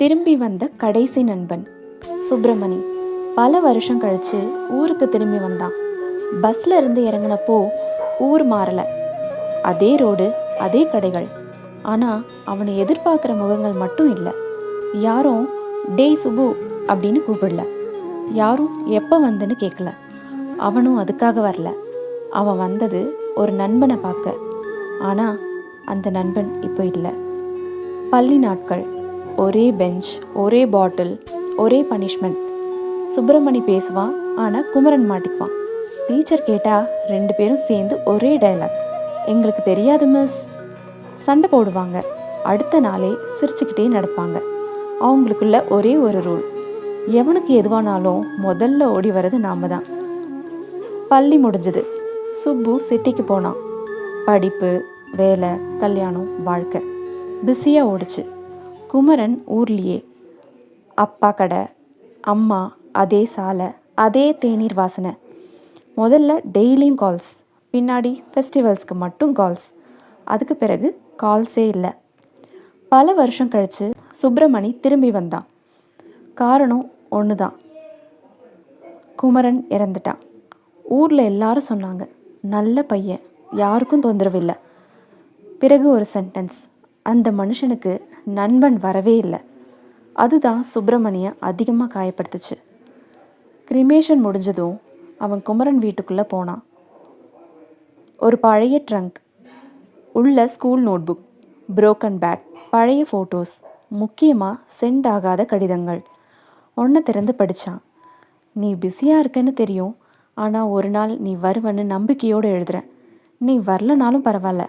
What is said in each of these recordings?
திரும்பி வந்த கடைசி நண்பன் சுப்பிரமணி. பல வருஷம் கழிச்சு ஊருக்கு திரும்பி வந்தான். பஸ்ல இருந்து இறங்கினப்போ ஊர் மாறல, அதே ரோடு, அதே கடைகள். ஆனா அவனை எதிர்பார்க்குற முகங்கள் மட்டும் இல்லை. யாரும் டேய் சுபு அப்படின்னு கூப்பிடல, யாரும் எப்போ வந்துன்னு கேட்கல. அவனும் அதுக்காக வரல. அவன் வந்தது ஒரு நண்பனை பார்க்க. ஆனா அந்த நண்பன் இப்போ இல்லை. பள்ளி நாட்கள், ஒரே பெஞ்ச், ஒரே பாட்டில், ஒரே பனிஷ்மெண்ட். சுப்பிரமணி பேசுவான், ஆனால் குமரன் மாட்டிக்குவான். டீச்சர் கேட்டால் 2 பேரும் சேர்ந்து ஒரே டைலாக், எங்களுக்கு தெரியாது மிஸ். சண்டை போடுவாங்க. அடுத்த நாளே சிரிச்சுக்கிட்டே நடப்பாங்க. அவங்களுக்குள்ள ஒரே ஒரு ரூல், எவனுக்கு எதுவானாலும் முதல்ல ஓடி வர்றது நாம தான். பள்ளி முடிஞ்சது. சுப்பு சிட்டிக்கு போனான். படிப்பு, வேலை, கல்யாணம், வாழ்க்கை பிஸியாக ஓடிச்சு. குமரன் ஊர்லேயே. அப்பா கடை, அம்மா அதே சாலை, அதே தேநீர் வாசனை. முதல்ல டெய்லியும் கால்ஸ், பின்னாடி ஃபெஸ்டிவல்ஸ்க்கு மட்டும் கால்ஸ். அதுக்கு பிறகு கால்ஸே இல்லை. பல வருஷம் கழித்து சுப்பிரமணி திரும்பி வந்தான். காரணம் ஒன்று தான், குமரன் இறந்துட்டான். ஊரில் எல்லாரும் சொன்னாங்க, நல்ல பையன், யாருக்கும் தொந்தரவு இல்லை. பிறகு ஒரு சென்டென்ஸ், அந்த மனுஷனுக்கு நண்பன் வரவே இல்லை. அதுதான் சுப்பிரமணியை அதிகமாக காயப்படுத்துச்சு. கிரிமேஷன் முடிஞ்சதும் அவன் குமரன் வீட்டுக்குள்ளே போனான். ஒரு பழைய ட்ரங்க், உள்ள ஸ்கூல் நோட்புக், புரோக்கன் பேட், பழைய ஃபோட்டோஸ், முக்கியமாக சென்ட் ஆகாத கடிதங்கள். ஒன்றை திறந்து படித்தான். நீ பிஸியாக இருக்கன்னு தெரியும், ஆனால் ஒரு நாள் நீ வருவன்னு நம்பிக்கையோடு எழுதுறேன். நீ வரலனாலும் பரவாயில்ல,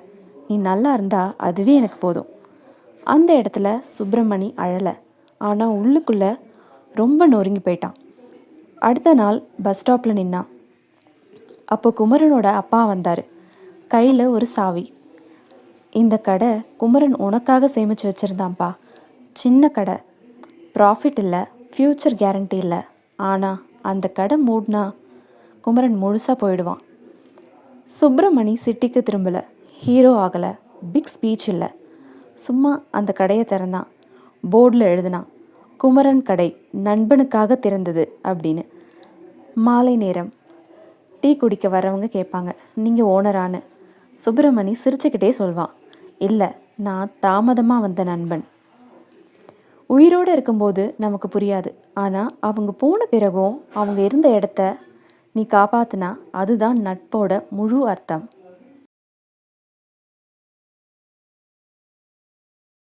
நீ நல்லா இருந்தா அதுவே எனக்கு போதும். அந்த இடத்துல சுப்பிரமணி அழலை, ஆனால் உள்ளுக்குள்ளே ரொம்ப நொறுங்கி போயிட்டான். அடுத்த நாள் பஸ் ஸ்டாப்பில் நின்னான். அப்போ குமரனோட அப்பா வந்தார். கையில் ஒரு சாவி. இந்த கடை குமரன் உனக்காக சேமித்து வச்சுருந்தான்ப்பா. சின்ன கடை, ப்ராஃபிட் இல்லை, ஃப்யூச்சர் கேரண்டி இல்லை. ஆனால் அந்த கடை மூடினா குமரன் முழுசாக போயிடுவான். சுப்பிரமணி சிட்டிக்கு திரும்பலை, ஹீரோ ஆகலை, பிக் ஸ்பீச் இல்லை. சும்மா அந்த கடையை திறந்தான். போர்டில் எழுதினான், குமரன் கடை நண்பனுக்காக திறந்தது அப்படின்னு. மாலை நேரம். டீ குடிக்க வரவங்க கேட்பாங்க, நீங்கள் ஓனரானு. சுப்பிரமணி சிரிச்சுக்கிட்டே சொல்வான், இல்லை, நான் தாமதமாக வந்த நண்பன். உயிரோடு இருக்கும்போது நமக்கு புரியாது, ஆனால் அவங்க போன பிறகும் அவங்க இருந்த இடத்த நீ காப்பாற்றினா அதுதான் நட்போட முழு அர்த்தம்.